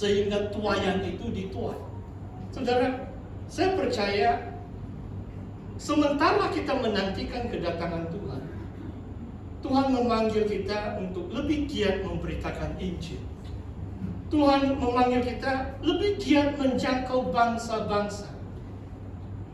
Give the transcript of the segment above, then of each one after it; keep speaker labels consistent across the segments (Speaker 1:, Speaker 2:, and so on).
Speaker 1: sehingga tuaian itu dituai. Saudara, saya percaya sementara kita menantikan kedatangan Tuhan, Tuhan memanggil kita untuk lebih giat memberitakan Injil. Tuhan memanggil kita lebih giat menjangkau bangsa-bangsa.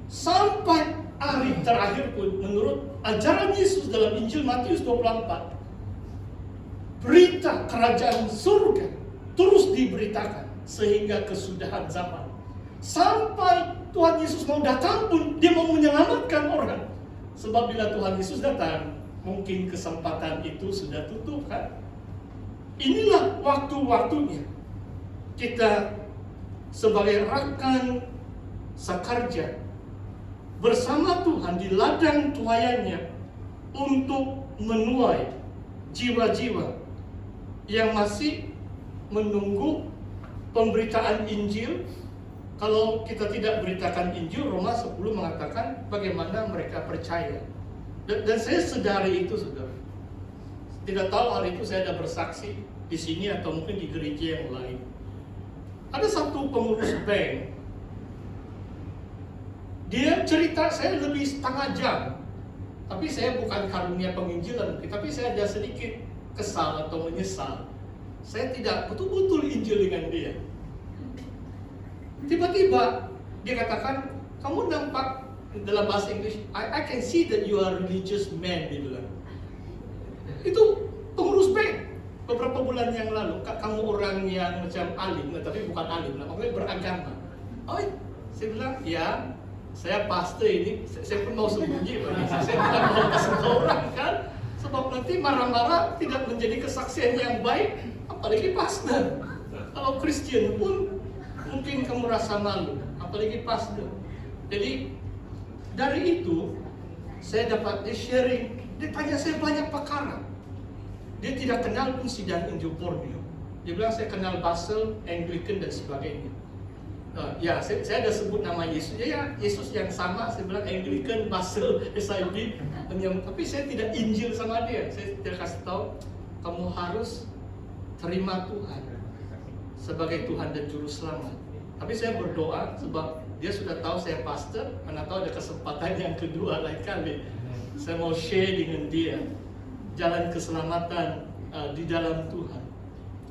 Speaker 1: Sampai hari terakhir pun, menurut ajaran Yesus dalam Injil Matius 24, berita kerajaan surga terus diberitakan sehingga kesudahan zaman. Sampai Tuhan Yesus mau datang pun, dia mau menyelamatkan orang. Sebab bila Tuhan Yesus datang, mungkin kesempatan itu sudah tutup, kan? Inilah waktu-waktunya kita sebagai rekan sakarja bersama Tuhan di ladang tuaiannya untuk menuai jiwa-jiwa yang masih menunggu pemberitaan Injil. Kalau kita tidak beritakan Injil, Roma 10 mengatakan bagaimana mereka percaya. Dan saya sadari itu, saudara. Tidak tahu hari itu saya ada bersaksi di sini atau mungkin di gereja yang lain. Ada satu pengurus bank, dia cerita saya lebih setengah jam. Tapi saya bukan karunia penginjilan, tapi saya ada sedikit kesal atau menyesal. Saya tidak betul-betul Injil dengan dia. Tiba-tiba dia katakan, kamu nampak, dalam bahasa Inggris, I can see that you are religious man, dia bilang. Itu pengurus bank. Beberapa bulan yang lalu, kamu orang yang macam alim, tapi bukan alim lah, pokoknya beragama. Oh, saya bilang, ya, saya pastor ini, saya pun mau sembunyi, saya bukan mau kasih tahu orang, kan? Sebab nanti marah-marah tidak menjadi kesaksian yang baik, apalagi pastor. Kalau Kristen pun mungkin kamu rasa malu, apalagi pastor. Jadi dari itu saya dapat sharing, dia tanya saya banyak perkara. Dia tidak kenal pun sidang Injil Borneo. Dia bilang saya kenal Basel, Anglican dan sebagainya. Ya, saya ada sebut nama Yesus. Ya, Yesus yang sama. Saya bilang Anglican, Basel, SIB. Tapi saya tidak Injil sama dia. Saya tidak kasih tahu, kamu harus terima Tuhan sebagai Tuhan dan Juru Selamat. Tapi saya berdoa sebab dia sudah tahu saya pastor. Mana tahu ada kesempatan yang kedua lain kali. Saya mau share dengan dia jalan keselamatan di dalam Tuhan.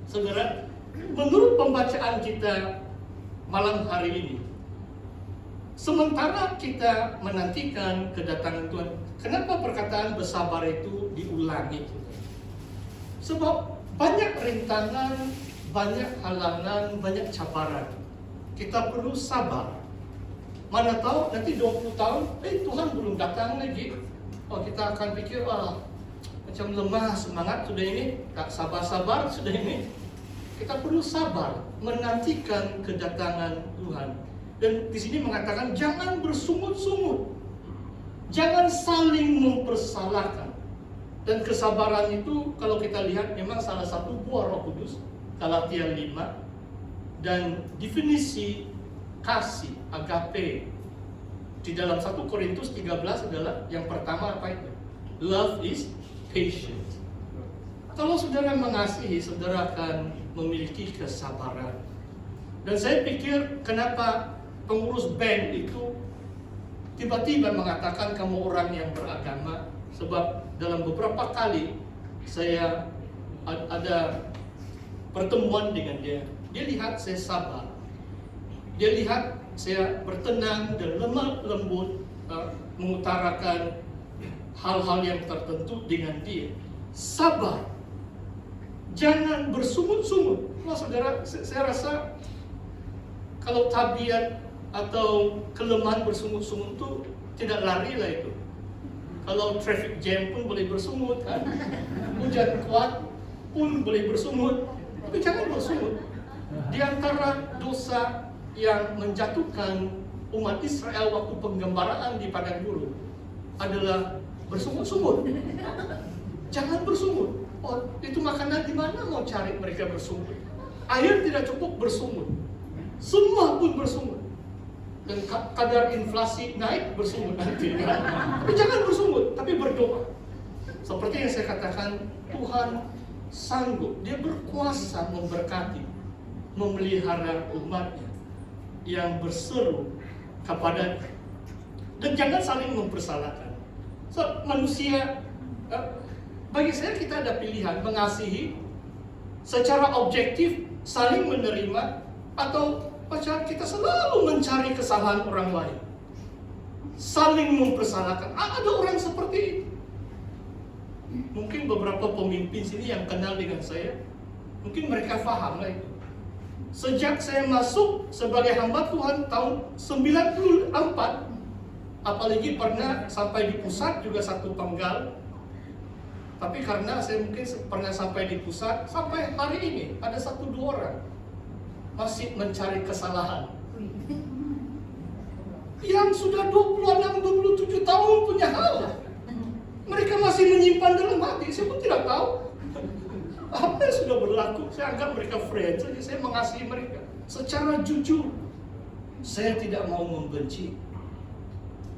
Speaker 1: Saudara, menurut pembacaan kita malam hari ini, sementara kita menantikan kedatangan Tuhan, kenapa perkataan bersabar itu diulangi? Sebab banyak rintangan, banyak halangan, banyak cabaran. Kita perlu sabar. Mana tahu nanti 20 tahun, Tuhan belum datang lagi. Oh, kita akan pikir, macam lemah semangat sudah ini, tak sabar-sabar sudah ini. Kita perlu sabar menantikan kedatangan Tuhan. Dan di sini mengatakan jangan bersungut-sungut, jangan saling mempersalahkan. Dan kesabaran itu kalau kita lihat memang salah satu buah Roh Kudus, Galatia 5, dan definisi kasih agape di dalam 1 Korintus 13 adalah yang pertama apa itu? Love is patient. Kalau saudara mengasihi, saudara akan memiliki kesabaran. Dan saya pikir kenapa pengurus bank itu tiba-tiba mengatakan kamu orang yang beragama, sebab dalam beberapa kali saya ada pertemuan dengan dia. Dia lihat saya sabar, dia lihat saya bertenang dan lemah lembut mengutarakan hal-hal yang tertentu dengan dia. Sabar, jangan bersungut-sungut. Wah, saudara, saya rasa kalau tabiat atau kelemahan bersungut-sungut itu tidak lari lah itu. Kalau traffic jam pun boleh bersungut, kan? Hujan kuat pun boleh bersungut, tapi jangan bersungut. Di antara dosa yang menjatuhkan umat Israel waktu penggembaraan di padang gurun adalah bersungut-sungut. Jangan bersungut. Oh, itu makanan di mana mau cari mereka bersungut? Air tidak cukup bersungut. Semua pun bersungut. Dan kadar inflasi naik bersungut nanti. Kan? Tapi jangan bersungut, tapi berdoa. Seperti yang saya katakan, Tuhan sanggup, Dia berkuasa memberkati. memelihara umatnya yang berseru kepada, dan jangan saling mempersalahkan. So, manusia, bagi saya kita ada pilihan mengasihi secara objektif, saling menerima, atau pacar kita selalu mencari kesalahan orang lain, saling mempersalahkan. Ada orang seperti itu. Mungkin beberapa pemimpin sini yang kenal dengan saya, mungkin mereka paham lah itu. Sejak saya masuk sebagai hamba Tuhan tahun 94, apalagi pernah sampai di pusat juga satu penggal. Tapi karena saya mungkin pernah sampai di pusat, sampai hari ini ada 1-2 orang masih mencari kesalahan. Yang sudah 26-27 tahun punya hal, mereka masih menyimpan dalam hati. Saya pun tidak tahu apa yang sudah berlaku. Saya anggap mereka friends saja. Saya mengasihi mereka secara jujur. Saya tidak mau membenci,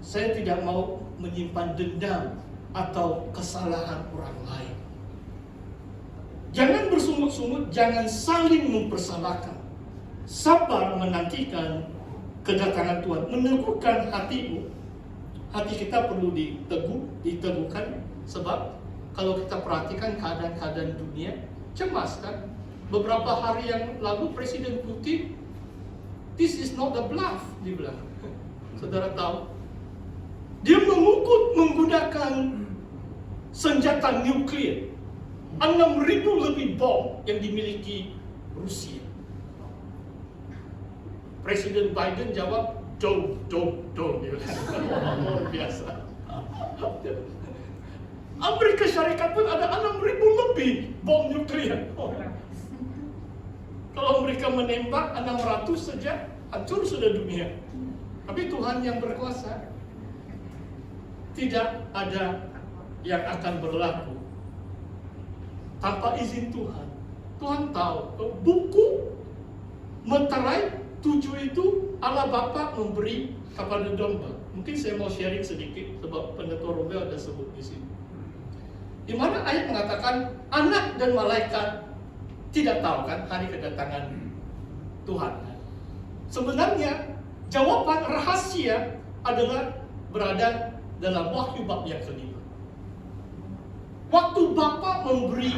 Speaker 1: saya tidak mau menyimpan dendam atau kesalahan orang lain. Jangan bersungut-sungut, jangan saling mempersalahkan. Sabar menantikan kedatangan Tuhan, meneguhkan hatimu. Hati kita perlu diteguhkan, sebab kalau kita perhatikan keadaan-keadaan dunia, cemas kan? Beberapa hari yang lalu Presiden Putin, "This is not a bluff," dia bilang. Saudara tahu, dia menggunakan senjata nuklir, 6.000 lebih bom yang dimiliki Rusia. Presiden Biden jawab, "Don't." Dia bilang. Luar biasa. Amerika Syarikat pun ada 6.000 lebih bom nuklir. Kalau mereka menembak 600 saja, hancur sudah dunia. Tapi Tuhan yang berkuasa, tidak ada yang akan berlaku tanpa izin Tuhan. Tuhan tahu, buku meterai 7 itu Allah Bapa memberi kepada domba. Mungkin saya mau sharing sedikit, sebab Pendeta Robel ada sebut di sini. Di mana ayat mengatakan anak dan malaikat tidak tahu kan hari kedatangan Tuhan. Sebenarnya jawaban rahasia adalah berada dalam Wahyu bab yang kelima. Waktu Bapa memberi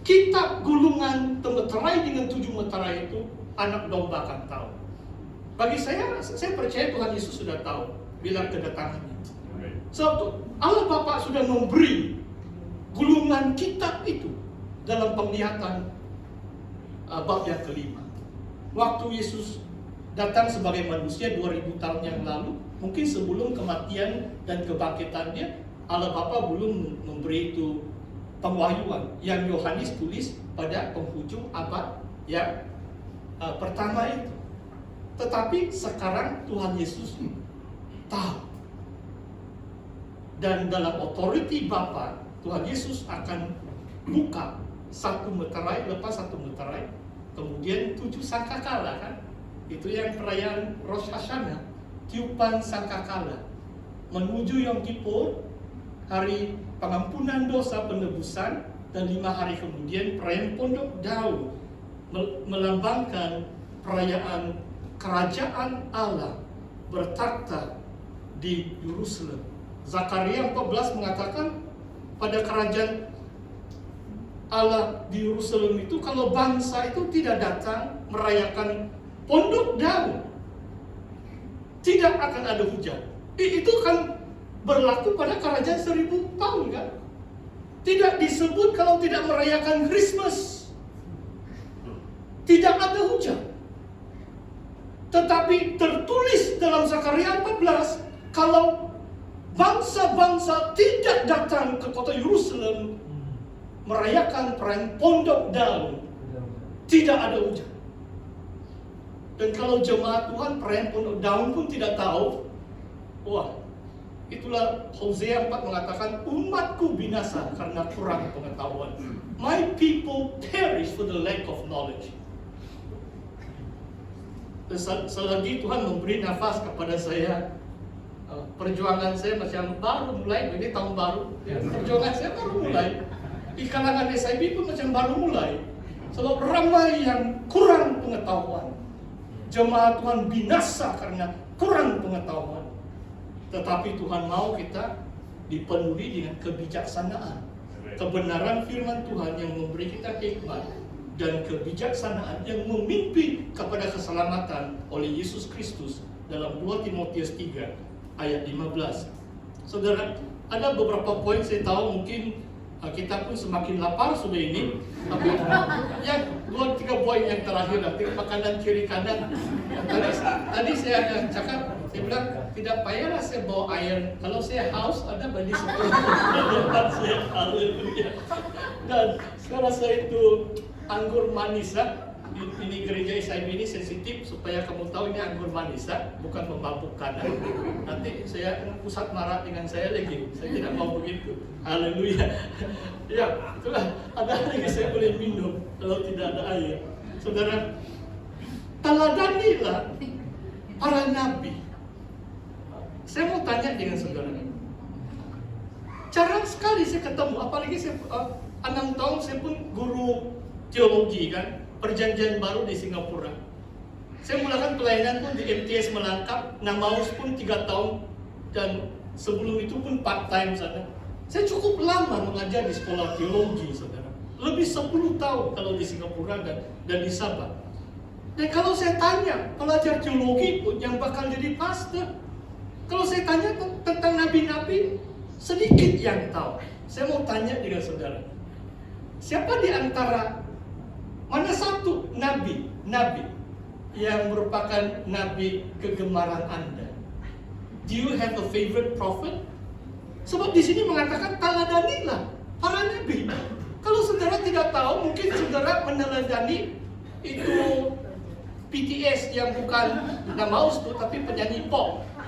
Speaker 1: kitab gulungan meterai dengan 7 meterai itu, anak domba akan tahu. Bagi saya percaya Tuhan Yesus sudah tahu bila kedatangannya. Sebab Allah Bapa sudah memberi gulungan kitab itu dalam penglihatan bab yang kelima. Waktu Yesus datang sebagai manusia 2000 tahun yang lalu, mungkin sebelum kematian dan kebangkitannya, Allah Bapa belum memberi itu pengwahyuan yang Yohanes tulis pada penghujung abad yang pertama itu. Tetapi sekarang Tuhan Yesus tahu. Dan dalam otoriti Bapa, Tuhan Yesus akan buka satu meterai lepas satu meterai, kemudian 7 sangkakala kan. Itu yang perayaan Rosh Hashanah, tiupan sangkakala menuju Yom Kippur, hari pengampunan dosa penebusan, dan 5 hari kemudian perayaan Pondok Daun, melambangkan perayaan kerajaan Allah bertakhta di Yerusalem. Zakaria 14 mengatakan pada kerajaan Allah di Yerusalem itu, kalau bangsa itu tidak datang merayakan Pondok Daun, tidak akan ada hujan. Itu kan berlaku pada kerajaan 1000 tahun kan. Tidak disebut kalau tidak merayakan Christmas, tidak ada hujan. Tetapi tertulis dalam Zakaria 14, kalau bangsa-bangsa tidak datang ke kota Yerusalem merayakan perayaan Pondok Daun, tidak ada hujan. Dan kalau jemaat Tuhan perayaan Pondok Daun pun tidak tahu, wah, itulah Hosea 4 mengatakan, umatku binasa karena kurang pengetahuan. My people perish for the lack of knowledge. Selagi Tuhan memberi nafas kepada saya, perjuangan saya macam baru mulai, ini tahun baru, perjuangan saya baru mulai. Di kalangan SIB pun macam baru mulai. Sebab ramai yang kurang pengetahuan. Jemaat Tuhan binasa karena kurang pengetahuan. Tetapi Tuhan mau kita dipenuhi dengan kebijaksanaan. Kebenaran firman Tuhan yang memberi kita hikmat dan kebijaksanaan yang memimpin kepada keselamatan oleh Yesus Kristus dalam 2 Timotius 3 ayat 15. Saudara, ada beberapa poin saya tahu mungkin kita pun semakin lapar sudah ini. Tapi yang 2-3 poin yang terakhir nanti makanan kiri kanan. Tadi saya ada cakap, saya bilang tidak payahlah saya bawa air. Kalau saya haus ada bagi saya. Haleluya. Dan sekarang saya itu anggur manis lah. Ini gereja SIB ini sensitif supaya kamu tahu ini anggur manis bukan memabukkan. Nanti saya pusat marah dengan saya lagi. Saya tidak mau begitu. Haleluya. Ya, itulah ada lagi saya boleh minum kalau tidak ada air. Saudara, teladanilah para nabi. Saya mau tanya dengan saudara. Jarang sekali saya ketemu, apalagi saya 6 tahun saya pun guru teologi kan. Perjanjian baru di Singapura. Saya mulakan pelayanan pun di MTS Melangkap, Namaus pun 3 tahun, dan sebelum itu pun part-time sana. Saya cukup lama mengajar di sekolah teologi, saudara. Lebih 10 tahun kalau di Singapura dan di Sabah. Dan kalau saya tanya, pelajar teologi pun yang bakal jadi pastor, kalau saya tanya tentang nabi-nabi, sedikit yang tahu. Saya mau tanya dengan saudara, siapa di antara mana satu nabi yang merupakan nabi kegemaran Anda? Do you have a favorite prophet? Sebab di sini mengatakan teladanilah para nabi. Kalau saudara tidak tahu, mungkin saudara meneladani itu BTS yang bukan Namaus tuh, tapi penyanyi pop.